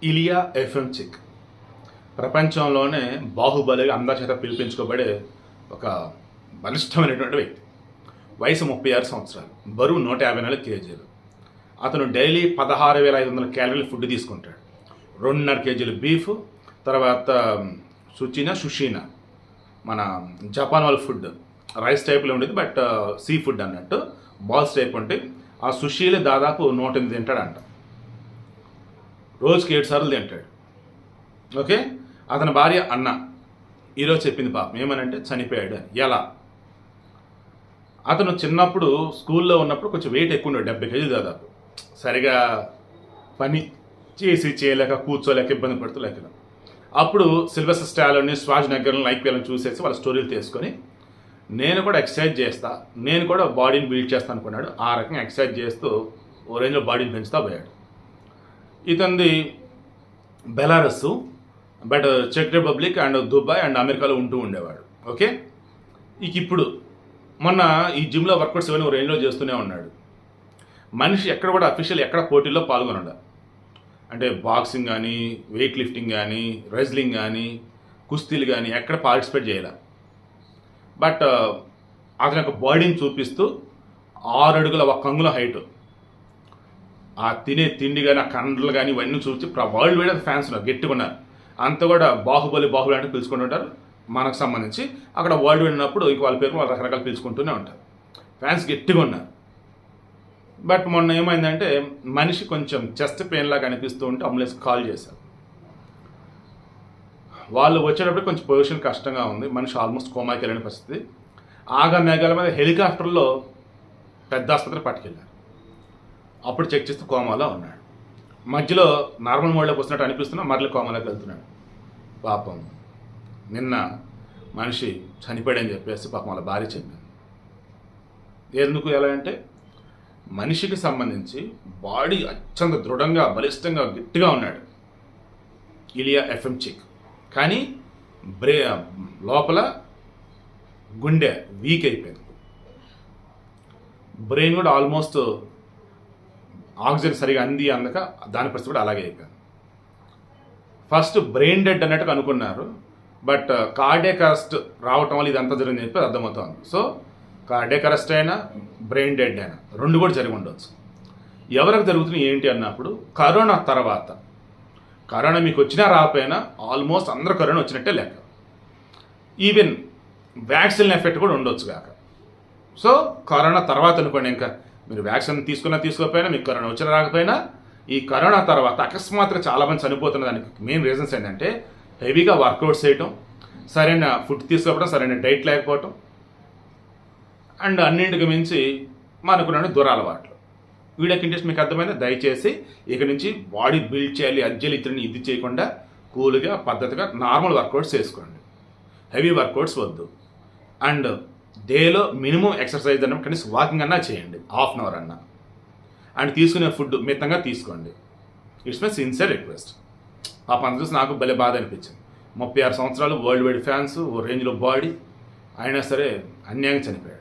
ఇలియా ఎఫెంచిక్ ప్రపంచంలోనే బాహుబలిగా అందరి చేత పిలిపించుకోబడే ఒక బలిష్టమైనటువంటి వ్యక్తి. వయసు 36 సంవత్సరాలు, బరువు 154 కేజీలు. అతను డైలీ 16,500 క్యాలరీల ఫుడ్ తీసుకుంటాడు. 2.5 కేజీలు బీఫ్, తర్వాత సుషీనా మన జపాన్ వాళ్ళ ఫుడ్ రైస్ టైప్లో ఉండేది, బట్ సీ ఫుడ్ అన్నట్టు బాల్స్ టైప్ ఉంటాయి. ఆ సుషీలు దాదాపు 108 తింటాడంట. రోజుకి 7 సార్లు తింటాడు. ఓకే, అతని భార్య అన్న ఈరోజు చెప్పింది పాపం ఏమనంటే చనిపోయాడు అని. ఎలా? అతను చిన్నప్పుడు స్కూల్లో ఉన్నప్పుడు కొంచెం వెయిట్ ఎక్కువ ఉండేది, 70 కేజీలు దాదాపు. సరిగా పని చేసి చేయలేక కూర్చోలేక ఇబ్బంది పడుతూ లేక అప్పుడు సిల్వెస్టర్ స్టాలోని ష్వార్జ్నెగ్గర్ని ఐపీఎల్ని చూసేసి వాళ్ళ స్టోరీలు తీసుకొని నేను కూడా ఎక్సర్సైజ్ చేస్తా, నేను కూడా బాడీని బిల్డ్ చేస్తాను అనుకున్నాడు. ఆ రకంగా ఎక్సర్సైజ్ చేస్తూ ఓ రేంజ్లో బాడీని పెంచుతా పోయాడు. ఇతంది బెలారస్, బట్ చెక్ రిపబ్లిక్ అండ్ దుబాయ్ అండ్ అమెరికాలో ఉంటూ ఉండేవాడు. ఓకే, ఇప్పుడు మొన్న ఈ జిమ్లో వర్కౌట్స్ ఇవన్నీ ఓ రేంజ్లో చేస్తూనే ఉన్నాడు. మనిషి ఎక్కడ కూడా అఫీషియల్ ఎక్కడ పోటీల్లో పాల్గొనడు. అంటే బాక్సింగ్ కానీ, వెయిట్ లిఫ్టింగ్ కానీ, రెజ్లింగ్ కానీ, కుస్తీలు కానీ ఎక్కడ పార్టిసిపేట్ చేయాలి. బట్ అతని యొక్క బాడీని చూపిస్తూ 6 అడుగుల 1 అంగుళం హైట్, ఆ తినే తిండి కానీ, ఆ కండలు కానీ ఇవన్నీ చూసి వరల్డ్ వైడ్ ఫ్యాన్స్ ఉన్నారు, గట్టిగా ఉన్నారు. అంతా కూడా బాహుబలి అంటే పిలుచుకుంటూ ఉంటారు మనకు సంబంధించి. అక్కడ వరల్డ్ వైడ్ ఉన్నప్పుడు ఇంక వాళ్ళ పేరు వాళ్ళు రకరకాలు పిలుచుకుంటూనే ఉంటారు. ఫ్యాన్స్ గట్టిగా ఉన్నారు. బట్ మొన్న ఏమైందంటే మనిషి కొంచెం చెస్ట్ పెయిన్ లాగా అనిపిస్తూ ఉంటే అంబులెన్స్ కాల్ చేశారు. వాళ్ళు వచ్చేటప్పుడు కొంచెం పొజిషన్ కష్టంగా ఉంది, మనిషి ఆల్మోస్ట్ కోమాకి వెళ్ళిన పరిస్థితి. ఆగా మేఘాల మీద హెలికాప్టర్లో పెద్ద ఆసుపత్రి పట్టుకెళ్ళారు. అప్పుడు చెక్ చేస్తే కోమాలో ఉన్నాడు. మధ్యలో నార్మల్ మోడ్లోకి వస్తున్నట్టు అనిపిస్తున్నా మరలి కోమాలోకి వెళ్తున్నాడు. పాపం నిన్న మనిషి చనిపోయాడని చెప్పేసి పాపం వాళ్ళ భార్య చెప్పింది. ఎందుకు ఎలా అంటే మనిషికి సంబంధించి బాడీ అత్యంత దృఢంగా, బలిష్టంగా, గట్టిగా ఉన్నాడు ఇలియా ఎఫెంచిక్. కానీ లోపల గుండె వీక్ అయిపోయింది. బ్రెయిన్ కూడా ఆల్మోస్ట్ ఆక్సిజన్ సరిగా అందక దాని పరిస్థితి కూడా అలాగే అయిపోయింది. ఫస్ట్ బ్రెయిన్ డెడ్ అన్నట్టుగా అనుకున్నారు, బట్ కార్డియాక్ అరెస్ట్ రావటం వల్ల ఇదంతా జరిగింది చెప్పి అర్థమవుతుంది. సో కార్డియాక్ అరెస్ట్ అయినా, బ్రెయిన్ డెడ్ అయినా 2 కూడా జరిగి ఉండవచ్చు. ఎవరికి జరుగుతుంది ఏంటి అన్నప్పుడు కరోనా తర్వాత, కరోనా మీకు వచ్చినా రాకపోయినా ఆల్మోస్ట్ అందరూ కరోనా వచ్చినట్టే లెక్క. ఈవెన్ వ్యాక్సిన్ ఎఫెక్ట్ కూడా ఉండొచ్చు కాక. సో కరోనా తర్వాత అనుకోండి, ఇంకా మీరు వ్యాక్సిన్ తీసుకోకపోయినా, మీకు కరోనా వచ్చినా రాకపోయినా, ఈ కరోనా తర్వాత అకస్మాత్తుగా చాలామంది చనిపోతున్న దానికి మెయిన్ రీజన్స్ ఏంటంటే హెవీగా వర్కౌట్స్ చేయటం, సరైన ఫుడ్ తీసుకోవడం, సరైన డైట్ లేకపోవటం, అండ్ అన్నింటికి మించి మనకున్న దురలవాట్లు. వీడియోకి ఇంట్రెస్ట్ మీకు అర్థమైందా? దయచేసి ఇక నుంచి బాడీ బిల్డ్ చేయాలి, అజ్జలు ఇతరుని ఇది చేయకుండా కూల్గా పద్ధతిగా నార్మల్ వర్కౌట్స్ చేసుకోండి. హెవీ వర్కౌట్స్ వద్దు. అండ్ డేలో మినిమం ఎక్సర్సైజ్ అన్న కనీసం వాకింగ్ అన్నా చేయండి, 1/2 అవర్ అన్నా. అండ్ తీసుకునే ఫుడ్ మితంగా తీసుకోండి. It's my sincere request. పాప అంత చూసి నాకు భలే బాధ అనిపించింది. 36 సంవత్సరాలు, వరల్డ్ వైడ్ ఫ్యాన్స్, ఓ రేంజ్లో బాడీ, అయినా సరే అన్యాయంగా చనిపోయాడు.